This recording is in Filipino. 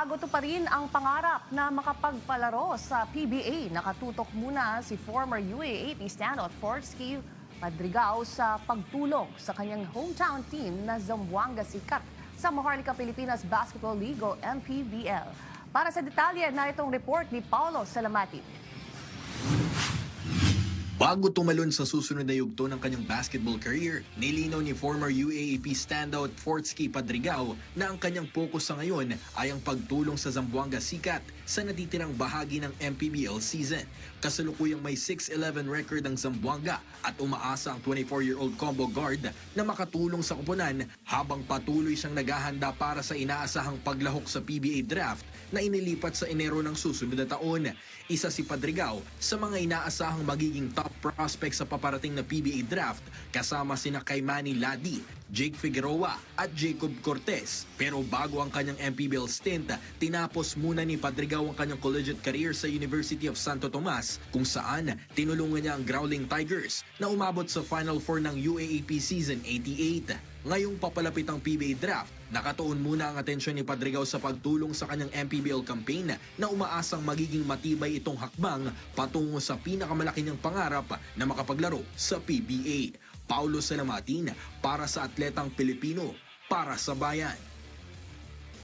Bago to pa rin ang pangarap na makapagpalaro sa PBA, nakatutok muna si former UAAP standout Forsky Padrigao sa pagtulong sa kanyang hometown team na Zamboanga Sikat sa Maharlika Pilipinas Basketball League o MPBL. Para sa detalye na itong report ni Paulo Salamati. Bago tumalon sa susunod na yugto ng kanyang basketball career, nilinaw ni former UAAP standout Forsky Padrigao na ang kanyang focus sa ngayon ay ang pagtulong sa Zamboanga Sikat sa natitirang bahagi ng MPBL season. Kasalukuyang may 6-11 record ang Zamboanga at umaasa ang 24-year-old combo guard na makatulong sa koponan habang patuloy siyang naghahanda para sa inaasahang paglahok sa PBA draft na inilipat sa Enero ng susunod na taon. Isa si Padrigao sa mga inaasahang magiging top prospects sa paparating na PBA draft kasama sina kay Manny Ladi, Jake Figueroa at Jacob Cortez. Pero bago ang kanyang MPBL stint, tinapos muna ni Padrigao ang kanyang collegiate career sa University of Santo Tomas kung saan tinulungan niya ang Growling Tigers na umabot sa Final Four ng UAAP Season 88. Ngayong papalapit ang PBA draft, nakatuon muna ang atensyon ni Padrigao sa pagtulong sa kanyang MPBL campaign na umaasang magiging matibay itong hakbang patungo sa pinakamalaki niyang pangarap na makapaglaro sa PBA. Paulo Salamatin para sa Atletang Pilipino, para sa Bayan.